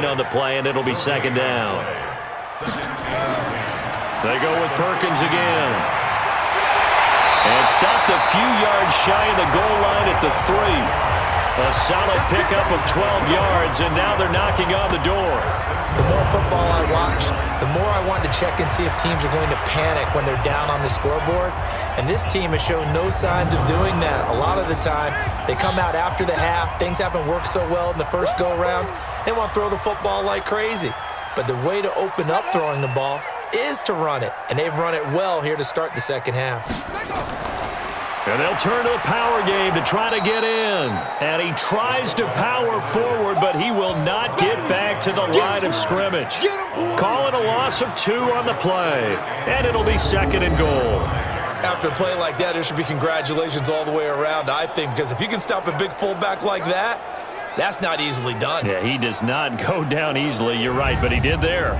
on the play, and it'll be second down. They go with Perkins again. And stopped a few yards shy of the goal line at the 3. A solid pickup of 12 yards, and now they're knocking on the door. The more football I watch, the more I want to check and see if teams are going to panic when they're down on the scoreboard. And this team has shown no signs of doing that. A lot of the time, they come out after the half. Things haven't worked so well in the first go-around. They want to throw the football like crazy. But the way to open up throwing the ball is to run it. And they've run it well here to start the second half. And they'll turn to the power game to try to get in. And he tries to power forward, but he will not get back to the line of scrimmage. Call it a loss of 2 on the play. And it'll be second and goal. After a play like that, there should be congratulations all the way around, I think, because if you can stop a big fullback like that, that's not easily done. Yeah, he does not go down easily. You're right, but he did there.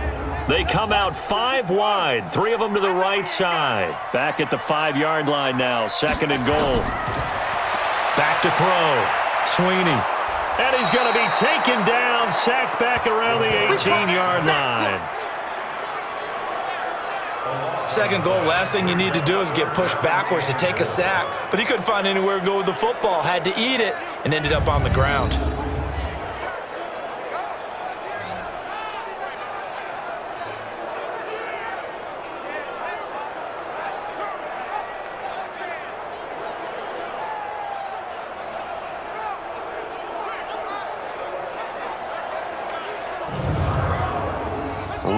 They come out 5 wide, 3 of them to the right side. Back at the 5-yard line now, second and goal. Back to throw. Sweeney. And he's going to be taken down, sacked back around the 18-yard line. Second goal, last thing you need to do is get pushed backwards to take a sack. But he couldn't find anywhere to go with the football, had to eat it, and ended up on the ground.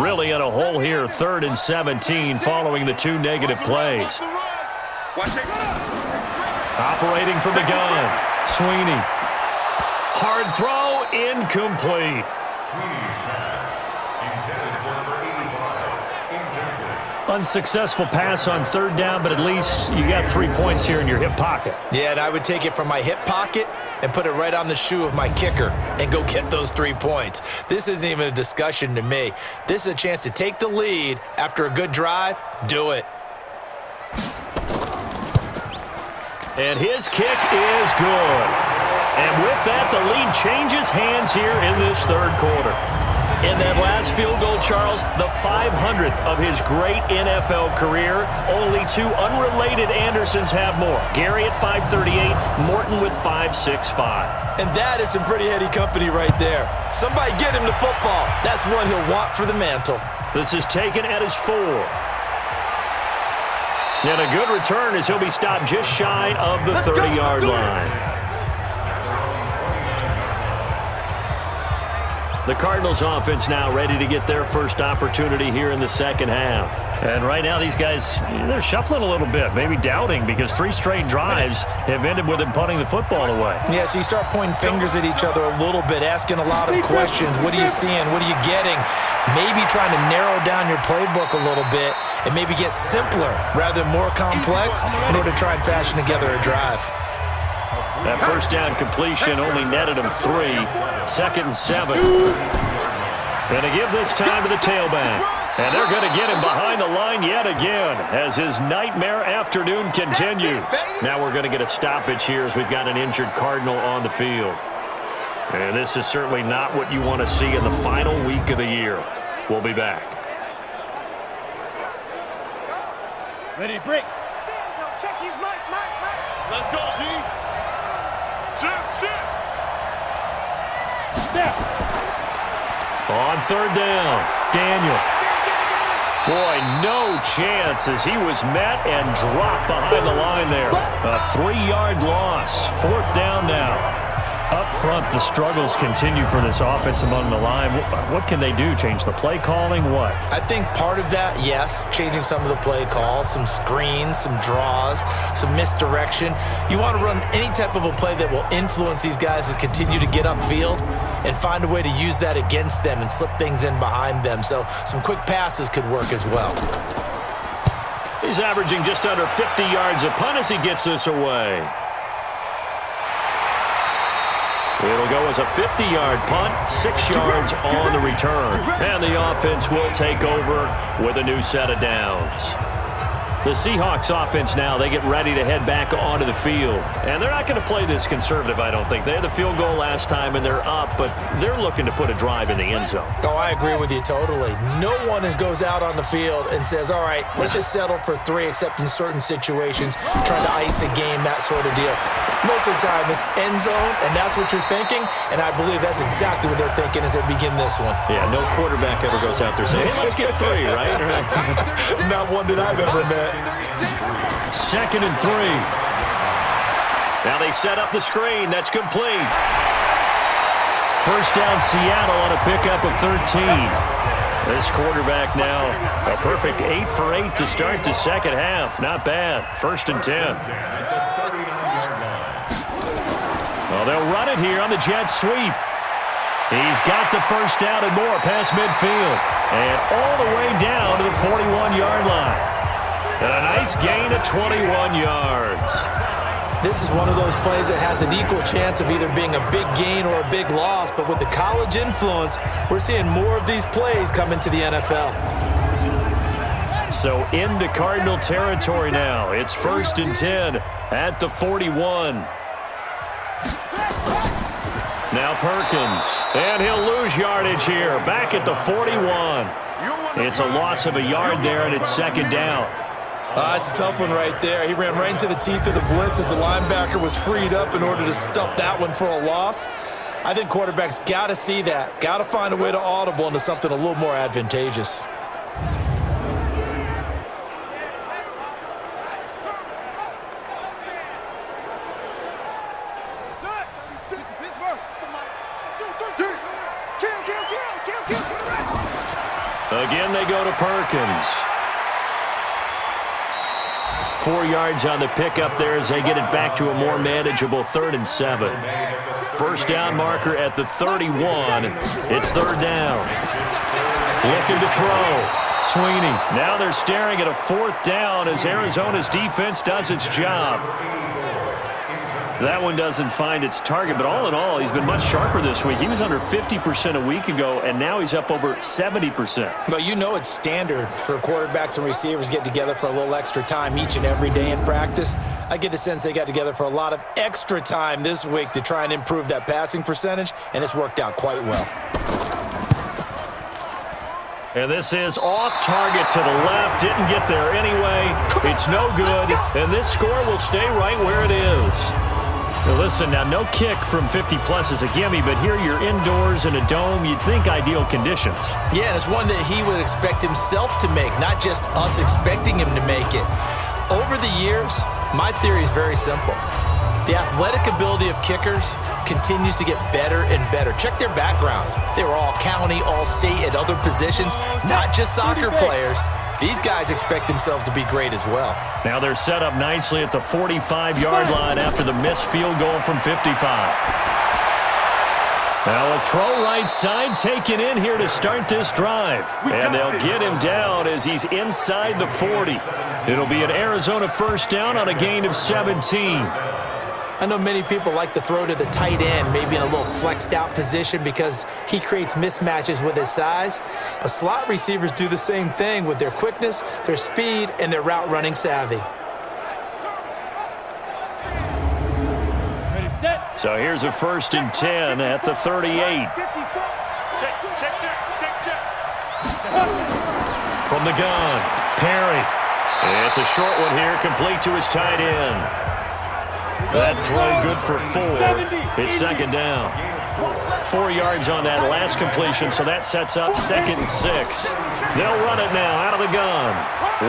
Really in a hole here, 3rd and 17 following the 2 negative plays. Operating from the gun, Sweeney. Hard throw, incomplete. Unsuccessful pass on 3rd down, but at least you got 3 points here in your hip pocket. Yeah, and I would take it from my hip pocket and put it right on the shoe of my kicker and go get those 3 points. This isn't even a discussion to me. This is a chance to take the lead after a good drive. Do it. And his kick is good. And with that, the lead changes hands here in this 3rd quarter. In that last field goal, Charles, the 500th of his great NFL career. Only 2 unrelated Andersons have more. Gary at 538, Morton with 565. And that is some pretty heady company right there. Somebody get him the football. That's one he'll want for the mantle. This is taken at his 4. And a good return as he'll be stopped just shy of the 30-yard line. The Cardinals offense now ready to get their first opportunity here in the second half. And right now these guys, they're shuffling a little bit, maybe doubting, because 3 straight drives have ended with them punting the football away. Yeah, so you start pointing fingers at each other a little bit, asking a lot of questions. What are you seeing? What are you getting? Maybe trying to narrow down your playbook a little bit and maybe get simpler rather than more complex in order to try and fashion together a drive. That first down completion only netted him 3. 2nd and 7. Going to give this time to the tailback. And they're going to get him behind the line yet again as his nightmare afternoon continues. Now we're going to get a stoppage here as we've got an injured Cardinal on the field. And this is certainly not what you want to see in the final week of the year. We'll be back. Ready, break. Check his mic. Let's go, D. Sit. Now. On 3rd down, Daniel. Boy, no chance as he was met and dropped behind the line there. A 3-yard loss. 4th down now. Up front, the struggles continue for this offense among the line. What can they do? Change the play calling? What? I think part of that, yes, changing some of the play calls, some screens, some draws, some misdirection. You want to run any type of a play that will influence these guys to continue to get upfield and find a way to use that against them and slip things in behind them. So some quick passes could work as well. He's averaging just under 50 yards a punt as he gets this away. It'll go as a 50-yard punt, 6 yards on the return. And the offense will take over with a new set of downs. The Seahawks offense now, they get ready to head back onto the field. And they're not going to play this conservative, I don't think. They had the field goal last time, and they're up, but they're looking to put a drive in the end zone. Oh, I agree with you totally. No one goes out on the field and says, all right, let's just settle for 3, except in certain situations, trying to ice a game, that sort of deal. Most of the time, it's end zone, and that's what you're thinking, and I believe that's exactly what they're thinking as they begin this one. Yeah, no quarterback ever goes out there saying, hey, let's get 3, right? Not one that I've ever met. 2nd and 3. Now they set up the screen. That's complete. First down, Seattle on a pickup of 13. This quarterback now a perfect 8 for 8 to start the second half. Not bad. 1st and 10. Well, they'll run it here on the jet sweep. He's got the first down and more past midfield. And all the way down to the 41-yard line. And a nice gain of 21 yards. This is one of those plays that has an equal chance of either being a big gain or a big loss, but with the college influence, we're seeing more of these plays come into the NFL. So into Cardinal territory now. It's 1st and 10 at the 41. Now Perkins, and he'll lose yardage here, back at the 41. It's a loss of a yard there, and it's 2nd down. It's a tough one right there. He ran right into the teeth of the blitz as the linebacker was freed up in order to stop that one for a loss. I think quarterbacks got to see that, got to find a way to audible into something a little more advantageous. Again, they go to Perkins. 4 yards on the pickup there as they get it back to a more manageable 3rd and 7. First down marker at the 31. It's 3rd down. Looking to throw. Sweeney. Now they're staring at a 4th down as Arizona's defense does its job. That one doesn't find its target, but all in all, he's been much sharper this week. He was under 50% a week ago, and now he's up over 70%. Well, you know it's standard for quarterbacks and receivers get together for a little extra time each and every day in practice. I get the sense they got together for a lot of extra time this week to try and improve that passing percentage, and it's worked out quite well. And this is off target to the left. Didn't get there anyway. It's no good, and this score will stay right where it is. Now listen, now no kick from 50-plus is a gimme, but here you're indoors in a dome. You'd think ideal conditions. Yeah, and it's one that he would expect himself to make, not just us expecting him to make it. Over the years, my theory is very simple. The athletic ability of kickers continues to get better and better. Check their backgrounds. They were all county, all state, at other positions, not just soccer players. These guys expect themselves to be great as well. Now they're set up nicely at the 45-yard line after the missed field goal from 55. Now a throw right side taken in here to start this drive. And they'll get him down as he's inside the 40. It'll be an Arizona first down on a gain of 17. I know many people like to throw to the tight end, maybe in a little flexed out position because he creates mismatches with his size. But slot receivers do the same thing with their quickness, their speed, and their route running savvy. So here's a 1st and 10 at the 38. From the gun, Perry. It's a short one here, complete to his tight end. That throw good for 4. It's 2nd down. 4 yards on that last completion, so that sets up 2nd and 6. They'll run it now out of the gun.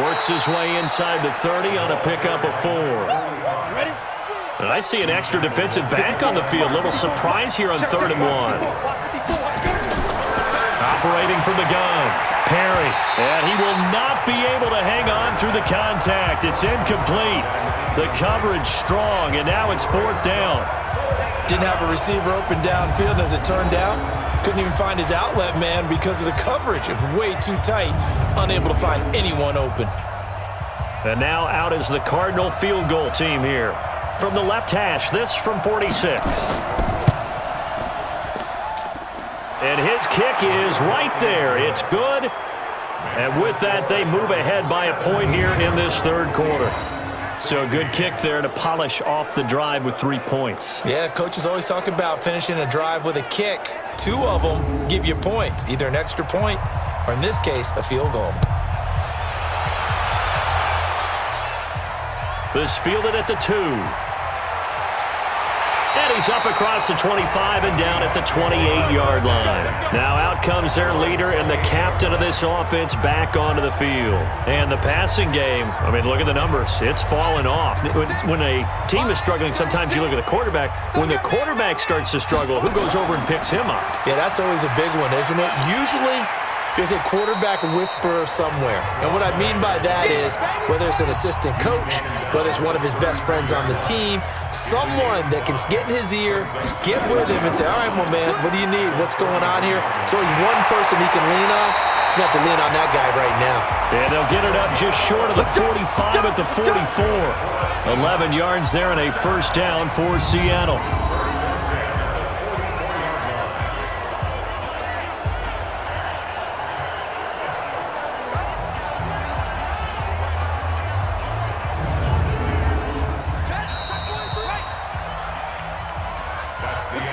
Works his way inside the 30 on a pickup of 4. And I see an extra defensive back on the field. Little surprise here on 3rd and 1. Operating from the gun, Perry. And he will not be able to hang on through the contact. It's incomplete. The coverage strong, and now it's 4th down. Didn't have a receiver open downfield, as it turned out. Couldn't even find his outlet man because of the coverage. It was way too tight. Unable to find anyone open. And now out is the Cardinal field goal team here. From the left hash, this from 46. And his kick is right there. It's good. And with that, they move ahead by a point here in this third quarter. So a good kick there to polish off the drive with 3 points. Yeah, coaches always talk about finishing a drive with a kick. 2 of them give you points, either an extra point or, in this case, a field goal. This fielded at the 2. And he's up across the 25 and down at the 28-yard line. Now out comes their leader and the captain of this offense back onto the field. And the passing game, I mean, look at the numbers. It's fallen off. When a team is struggling, sometimes you look at the quarterback. When the quarterback starts to struggle, who goes over and picks him up? Yeah, that's always a big one, isn't it? Usually, there's a quarterback whisperer somewhere. And what I mean by that is, whether it's an assistant coach, whether it's one of his best friends on the team, someone that can get in his ear, get with him and say, all right, my man, what do you need? What's going on here? So he's one person he can lean on. He's going to have to lean on that guy right now. And they'll get it up just short of the 45 at the 44. 11 yards there and a first down for Seattle.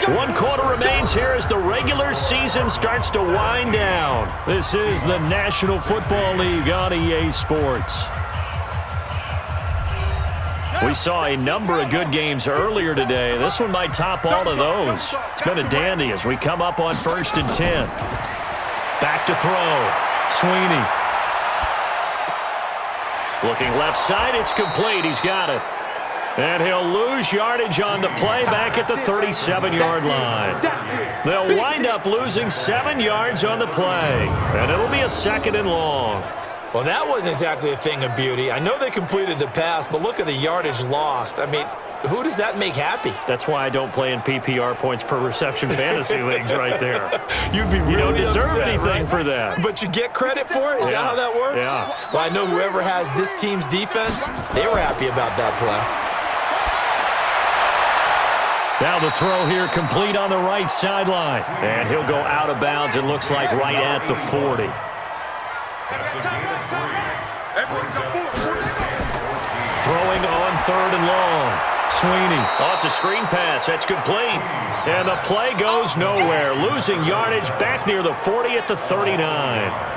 One quarter remains here as the regular season starts to wind down. This is the National Football League on EA Sports. We saw a number of good games earlier today. This one might top all of those. It's been a dandy as we come up on 1st and 10. Back to throw. Sweeney. Looking left side, it's complete. He's got it. And he'll lose yardage on the play back at the 37-yard line. They'll wind up losing 7 yards on the play. And it'll be a 2nd and long. Well, that wasn't exactly a thing of beauty. I know they completed the pass, but look at the yardage lost. I mean, who does that make happy? That's why I don't play in PPR points per reception fantasy leagues right there. You'd be really You don't deserve upset, anything right? for that. But you get credit for it? Is that how that works? Yeah. Well, I know whoever has this team's defense, they were happy about that play. Now the throw here complete on the right sideline. And he'll go out of bounds, it looks like right at the 40. Throwing on 3rd and long. Sweeney. Oh, it's a screen pass. That's complete. And the play goes nowhere. Losing yardage back near the 40 at the 39.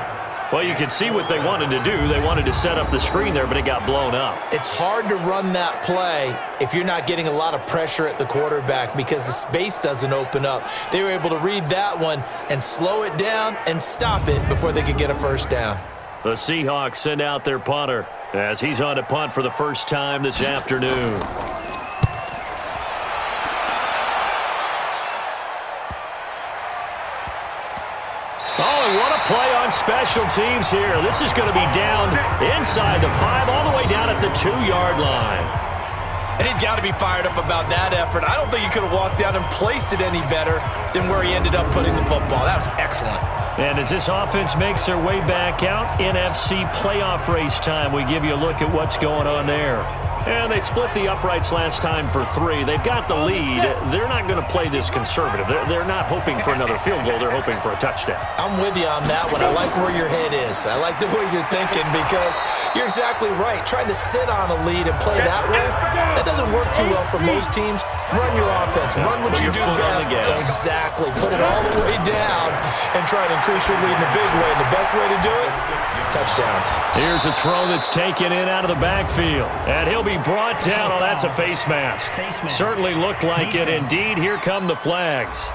Well, you can see what they wanted to do. They wanted to set up the screen there, but it got blown up. It's hard to run that play if you're not getting a lot of pressure at the quarterback because the space doesn't open up. They were able to read that one and slow it down and stop it before they could get a first down. The Seahawks send out their punter as he's on to punt for the first time this afternoon. Oh, and what a play on special teams here. This is going to be down inside the 5, all the way down at the 2-yard line. And he's got to be fired up about that effort. I don't think he could have walked down and placed it any better than where he ended up putting the football. That was excellent. And as this offense makes their way back out, NFC playoff race time, we give you a look at what's going on there. And they split the uprights last time for 3. They've got the lead. They're not going to play this conservative. They're not hoping for another field goal. They're hoping for a touchdown. I'm with you on that one. I like where your head is. I like the way you're thinking because you're exactly right. Trying to sit on a lead and play that way, that doesn't work too well for most teams. Run your offense. Run what you do best. Exactly. Put it all the way down and try to increase your lead in a big way. And the best way to do it, touchdowns. Here's a throw that's taken in out of the backfield. And he'll be brought down. Oh, that's a face mask. Certainly looked like it. Indeed, here come the flags.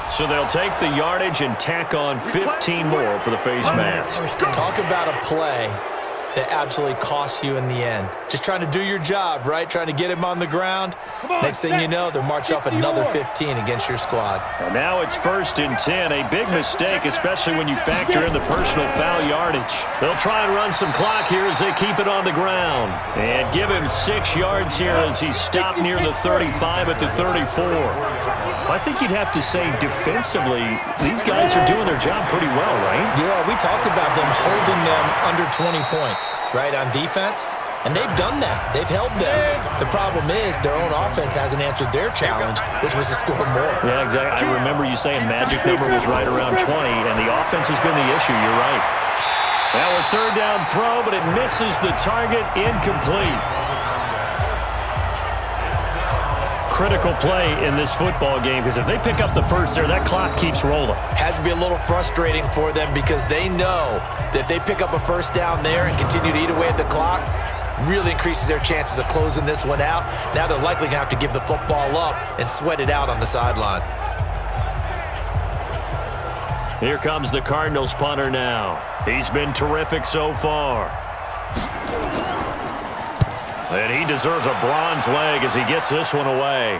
So they'll take the yardage and tack on 15 more for the face mask. Talk about a play that absolutely costs you in the end. Just trying to do your job, right? Trying to get him on the ground. Next thing you know, they'll march off another 15 against your squad. And now it's 1st and 10. A big mistake, especially when you factor in the personal foul yardage. They'll try and run some clock here as they keep it on the ground. And give him 6 yards here as he's stopped near the 35 at the 34. I think you'd have to say defensively, these guys are doing their job pretty well, right? Yeah, we talked about them holding them under 20 points, right, on defense. and they've done that. They've held them. The problem is their own offense hasn't answered their challenge, which was to score more. Yeah, exactly. I remember you saying magic number was right around 20, and the offense has been the issue. You're right. Now a third down throw, but it misses the target, incomplete. Critical play in this football game, because if they pick up the first there, that clock keeps rolling. Has to be a little frustrating for them because they know that if they pick up a first down there and continue to eat away at the clock, really increases their chances of closing this one out. Now they're likely going to have to give the football up and sweat it out on the sideline. Here comes the Cardinals punter now. He's been terrific so far. And he deserves a bronze leg as he gets this one away.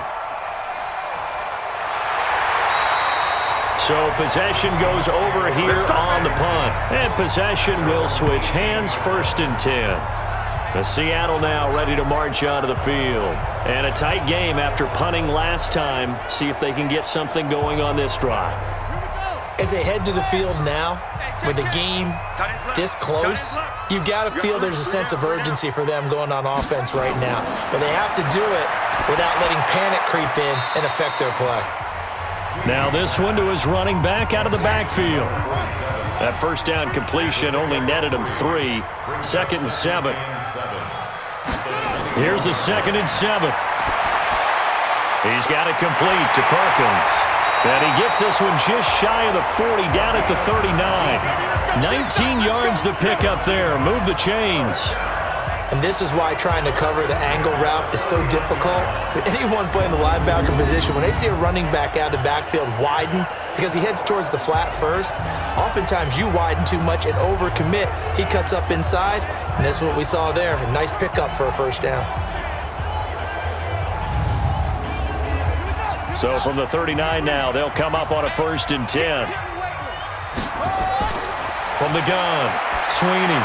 So possession goes over here on the punt. And possession will switch hands, 1st and 10. The Seattle now ready to march onto the field. And a tight game after punting last time. See if they can get something going on this drive. As they head to the field now, with the game this close, you've got to feel there's a sense of urgency for them going on offense right now. But they have to do it without letting panic creep in and affect their play. Now this one to his running back out of the backfield. That first down completion only netted him 3. 2nd and 7. Here's the 2nd and 7. He's got it complete to Perkins. And he gets this one just shy of the 40, down at the 39. 19 yards to pick up there. Move the chains. And this is why trying to cover the angle route is so difficult. Anyone playing the linebacker position, when they see a running back out of the backfield widen, because he heads towards the flat first, oftentimes you widen too much and overcommit. He cuts up inside, and that's what we saw there. A nice pickup for a first down. So from the 39 now, they'll come up on a 1st and 10. From the gun, Sweeney.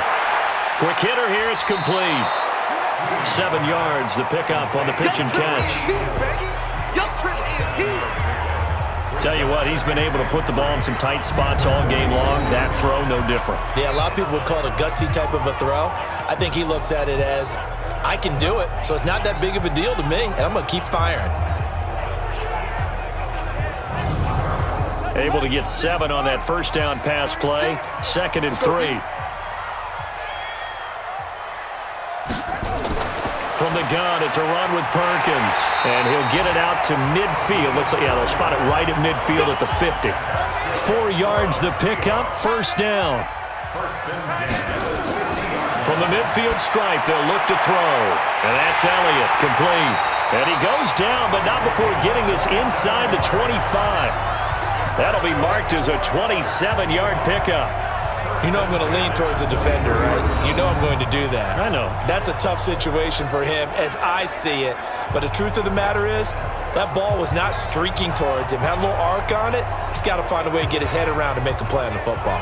Quick hitter here, it's complete. 7 yards, the pickup on the pitch and catch. Tell you what, he's been able to put the ball in some tight spots all game long. That throw, no different. Yeah, a lot of people would call it a gutsy type of a throw. I think he looks at it as, I can do it, so it's not that big of a deal to me, and I'm going to keep firing. Able to get 7 on that first down pass play. 2nd and 3. From the gun, it's a run with Perkins. And he'll get it out to midfield. Looks like, yeah, they'll spot it right at midfield at the 50. 4 yards the pickup, 1st down. From the midfield stripe, they'll look to throw. And that's Elliott, complete. And he goes down, but not before getting this inside the 25. That'll be marked as a 27-yard pickup. You know I'm going to lean towards the defender, right? You know I'm going to do that. I know. That's a tough situation for him as I see it. But the truth of the matter is, that ball was not streaking towards him. Had a little arc on it. He's got to find a way to get his head around and make a play on the football.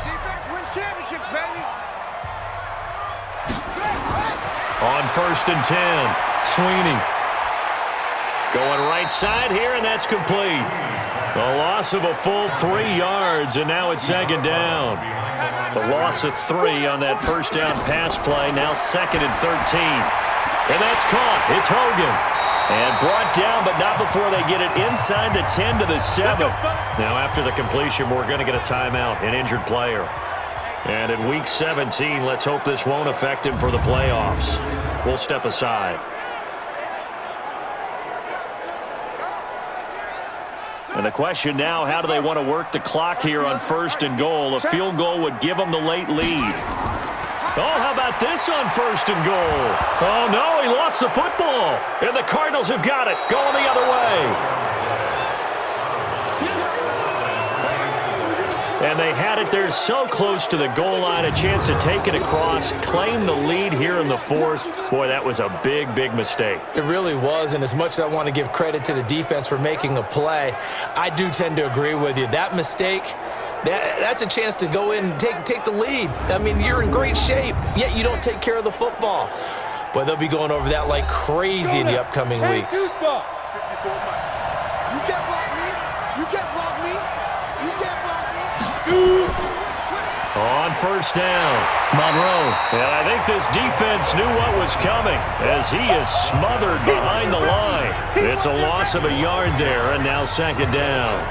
Defense wins championships, baby. On 1st and 10, Sweeney. Going right side here, and that's complete. The loss of a full 3 yards, and now it's 2nd down. The loss of 3 on that first down pass play, now 2nd and 13. And that's caught. It's Hogan. And brought down, but not before they get it inside the 10 to the 7. Now after the completion, we're going to get a timeout, an injured player. And in week 17, let's hope this won't affect him for the playoffs. We'll step aside. And the question now, how do they want to work the clock here on 1st and goal? A field goal would give them the late lead. Oh, how about this on 1st and goal? Oh, no, he lost the football. And the Cardinals have got it, going the other way. And they had it there so close to the goal line, a chance to take it across, claim the lead here in the 4th. Boy, that was a big, big mistake. It really was, and as much as I want to give credit to the defense for making a play, I do tend to agree with you. That mistake, that's a chance to go in and take the lead. I mean, you're in great shape, yet you don't take care of the football. But they'll be going over that like crazy in the upcoming weeks. You can't block me. You can't block me. You can't block me. On first down, Monroe. And I think this defense knew what was coming as he is smothered behind the line. It's a loss of a yard there, and now second down.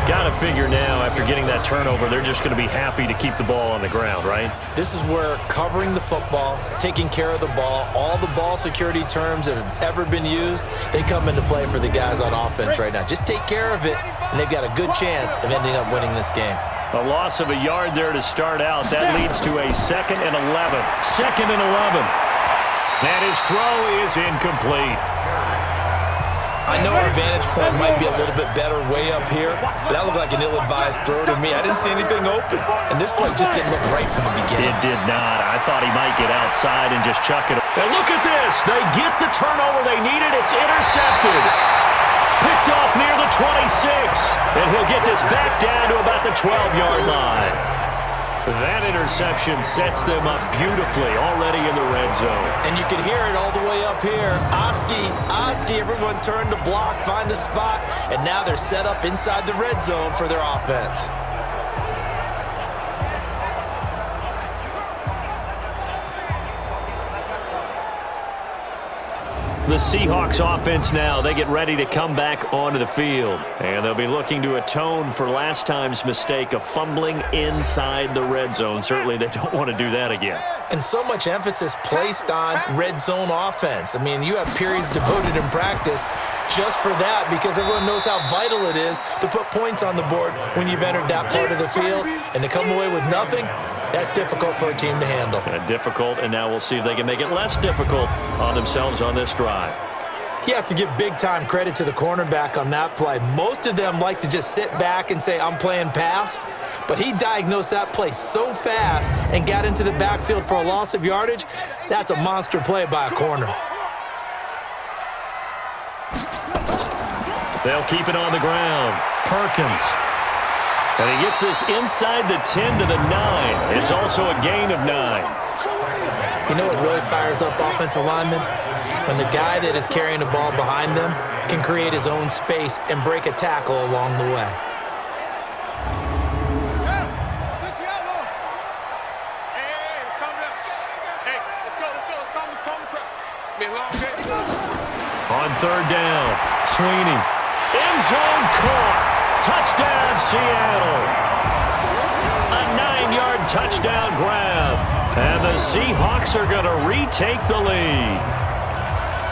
Got to figure now, after getting that turnover, they're just going to be happy to keep the ball on the ground, right? This is where covering the football, taking care of the ball, all the ball security terms that have ever been used, they come into play for the guys on offense right now. Just take care of it, and they've got a good chance of ending up winning this game. A loss of a yard there to start out. That leads to a 2nd and 11. 2nd and 11. And his throw is incomplete. I know our vantage point might be a little bit better way up here, but that looked like an ill-advised throw to me. I didn't see anything open, and this play just didn't look right from the beginning. It did not. I thought he might get outside and just chuck it. And look at this. They get the turnover they needed. It's intercepted. Picked off near the 26, and he'll get this back down to about the 12-yard line. That interception sets them up beautifully already in the red zone. And you can hear it all the way up here. Oski, everyone turned to block, find a spot, and now they're set up inside the red zone for their offense. The Seahawks offense now, they get ready to come back onto the field. And they'll be looking to atone for last time's mistake of fumbling inside the red zone. Certainly they don't want to do that again. And so much emphasis placed on red zone offense. I mean, you have periods devoted in practice just for that because everyone knows how vital it is to put points on the board when you've entered that part of the field. And to come away with nothing, that's difficult for a team to handle. Difficult, and now we'll see if they can make it less difficult on themselves on this drive. You have to give big-time credit to the cornerback on that play. Most of them like to just sit back and say, I'm playing pass. But he diagnosed that play so fast and got into the backfield for a loss of yardage. That's a monster play by a corner. They'll keep it on the ground. Perkins. And he gets this inside the 10 to the 9. It's also a gain of 9. You know what really fires up offensive linemen? When the guy that is carrying the ball behind them can create his own space and break a tackle along the way. On third down, Sweeney. End zone caught. Touchdown, Seattle. A 9-yard touchdown grab. And the Seahawks are going to retake the lead.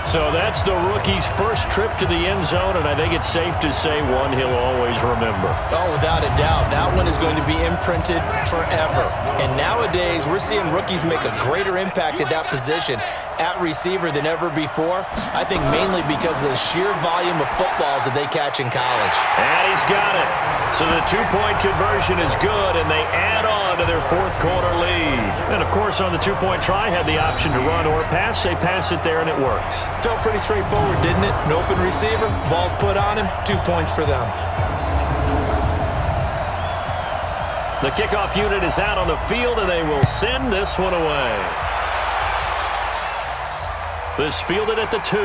So that's the rookie's first trip to the end zone, and I think it's safe to say one he'll always remember. Oh, without a doubt. That one is going to be imprinted forever. And nowadays, we're seeing rookies make a greater impact at that position at receiver than ever before. I think mainly because of the sheer volume of footballs that they catch in college. And he's got it. So the two-point conversion is good, and they add on to their fourth-quarter lead. And, of course, on the two-point try, had the option to run or pass. They pass it there, and it works. Felt pretty straightforward, didn't it? An open receiver, ball's put on him, 2 points for them. The kickoff unit is out on the field, and they will send this one away. This fielded at the 2.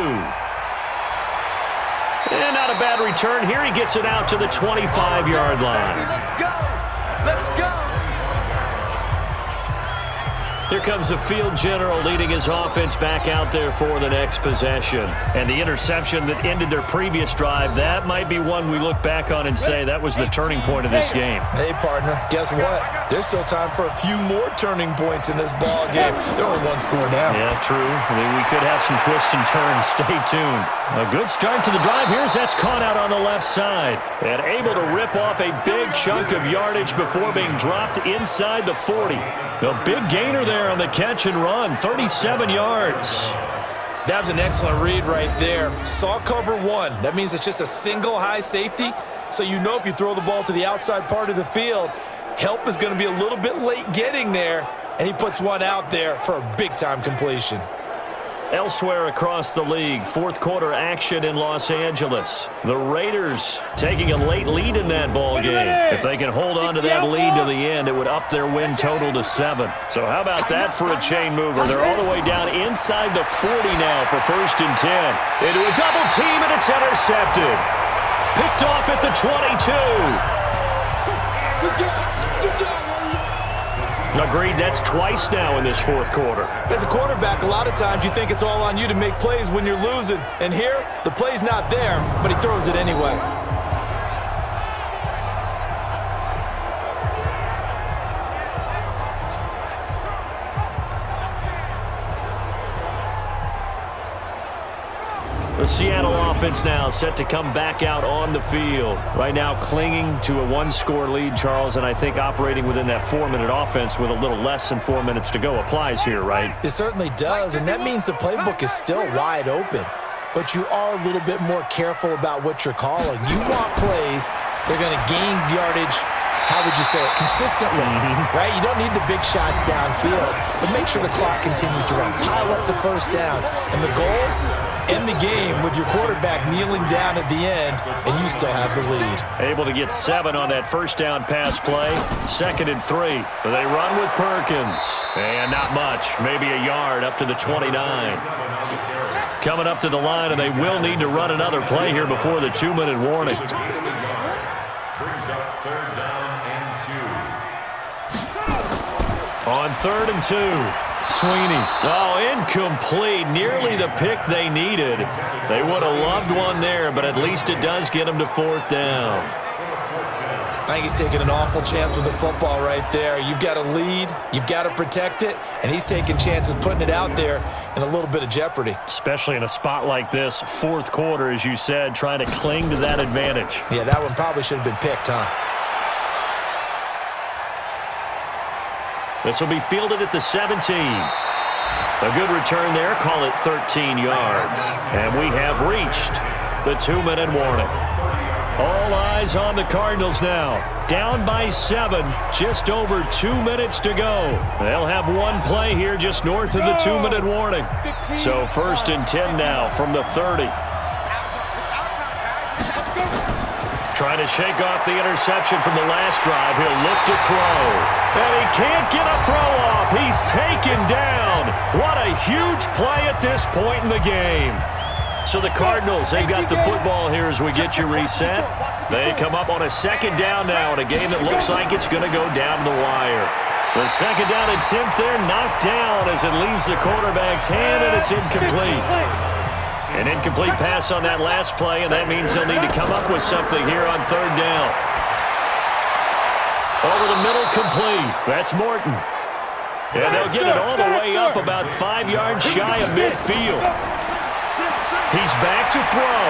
And not a bad return here. He gets it out to the 25-yard line. Let's go! Let's go! Here comes the field general leading his offense back out there for the next possession. And the interception that ended their previous drive, that might be one we look back on and say that was the turning point of this game. Hey, partner, guess what? There's still time for a few more turning points in this ball game. They're only one score down. Yeah, true. I mean, we could have some twists and turns. Stay tuned. A good start to the drive. Here's that's caught out on the left side. And able to rip off a big chunk of yardage before being dropped inside the 40. A big gainer there on the catch and run, 37 yards. That was an excellent read right there. Saw cover one. That means it's just a single high safety. So you know if you throw the ball to the outside part of the field, help is going to be a little bit late getting there. And he puts one out there for a big-time completion. Elsewhere across the league, fourth quarter action in Los Angeles. The Raiders taking a late lead in that ball game. If they can hold on to that lead to the end, it would up their win total to 7. So how about that for a chain mover? They're all the way down inside the 40 now for 1st and 10. Into a double team, and it's intercepted. Picked off at the 22. Agreed, that's twice now in this fourth quarter. As a quarterback, a lot of times you think it's all on you to make plays when you're losing. And here, the play's not there, but he throws it anyway. The Seattle offense now set to come back out on the field. Right now clinging to a one-score lead, Charles, and I think operating within that 4-minute offense with a little less than 4 minutes to go applies here, right? It certainly does, and that means the playbook is still wide open. But you are a little bit more careful about what you're calling. You want plays that are going to gain yardage, how would you say it, consistently, right? You don't need the big shots downfield, but make sure the clock continues to run. Pile up the first downs. And the goal? End the game with your quarterback kneeling down at the end, and you still have the lead. Able to get 7 on that first down pass play. 2nd and 3. They run with Perkins. And not much. Maybe a yard up to the 29. Coming up to the line, and they will need to run another play here before the 2-minute warning. Brings up 3rd down and 2. On 3rd and 2. Sweeney. Oh, incomplete. Nearly the pick they needed. They would have loved one there, but at least it does get them to 4th down. I think he's taking an awful chance with the football right there. You've got to lead, you've got to protect it, and he's taking chances putting it out there in a little bit of jeopardy. Especially in a spot like this, 4th quarter, as you said, trying to cling to that advantage. Yeah, that one probably should have been picked, huh? This will be fielded at the 17. A good return there. Call it 13 yards. And we have reached the 2-minute warning. All eyes on the Cardinals now. Down by 7. Just over 2 minutes to go. They'll have one play here just north of the 2-minute warning. So 1st and 10 now from the 30. Trying to shake off the interception from the last drive. He'll look to throw. And he can't get a throw off. He's taken down. What a huge play at this point in the game. So the Cardinals, they've got the football here as we get you reset. They come up on a 2nd down now in a game that looks like it's going to go down the wire. The 2nd down attempt there knocked down as it leaves the quarterback's hand, and it's incomplete. An incomplete pass on that last play, and that means they'll need to come up with something here on 3rd down. Over the middle, complete. That's Morton. And they'll get it all the way up about 5 yards shy of midfield. He's back to throw.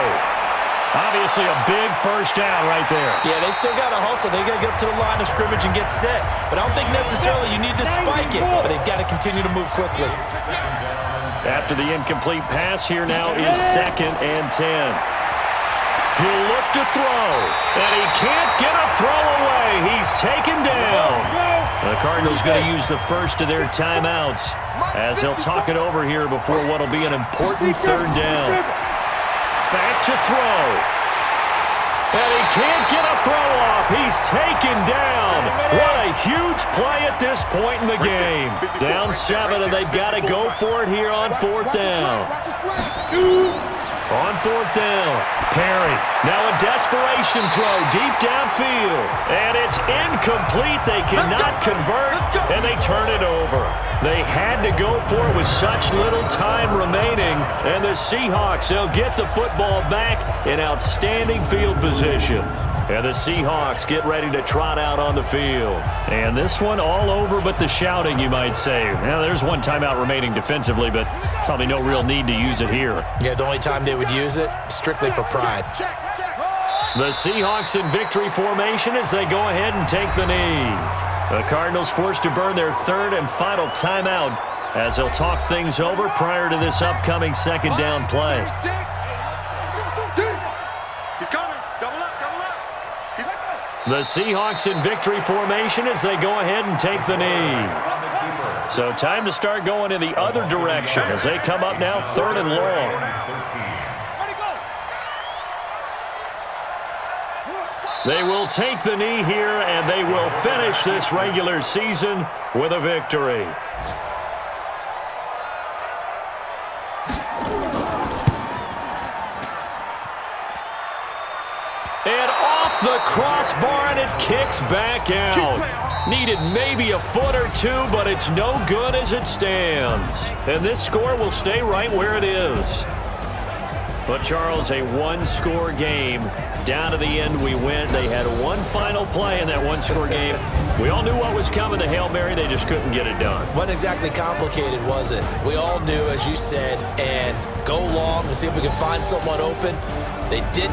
Obviously a big first down right there. Yeah, they still got to hustle. They got to get up to the line of scrimmage and get set. But I don't think necessarily you need to spike it, but they've got to continue to move quickly. After the incomplete pass, here now is 2nd and 10. He'll look to throw, and he can't get a throw away. He's taken down. The Cardinals going to use the first of their timeouts as they'll talk it over here before what will be an important 3rd down. Back to throw. And he can't get a throw off. He's taken down. What a huge play at this point in the game. Down 7, and they've got to go for it here on 4th down. On 4th down, Perry. Now a desperation throw deep downfield. And it's incomplete. They cannot convert, and they turn it over. They had to go for it with such little time remaining. And the Seahawks, they'll get the football back in outstanding field position. And the Seahawks get ready to trot out on the field. And this one all over but the shouting, you might say. Now, there's one timeout remaining defensively, but probably no real need to use it here. Yeah, the only time they would use it, strictly for pride. The Seahawks in victory formation as they go ahead and take the knee. The Cardinals forced to burn their 3rd and final timeout as they'll talk things over prior to this upcoming 2nd down play. The Seahawks in victory formation as they go ahead and take the knee. So time to start going in the other direction as they come up now 3rd and long. They will take the knee here, and they will finish this regular season with a victory. And off the crossbar, and it kicks back out. Needed maybe a foot or two, but it's no good as it stands. And this score will stay right where it is. But, Charles, a one-score game. Down to the end we went. They had one final play in that one-score game. We all knew what was coming, the Hail Mary. They just couldn't get it done. Wasn't exactly complicated, was it? We all knew, as you said, and go long and see if we can find someone open. They didn't.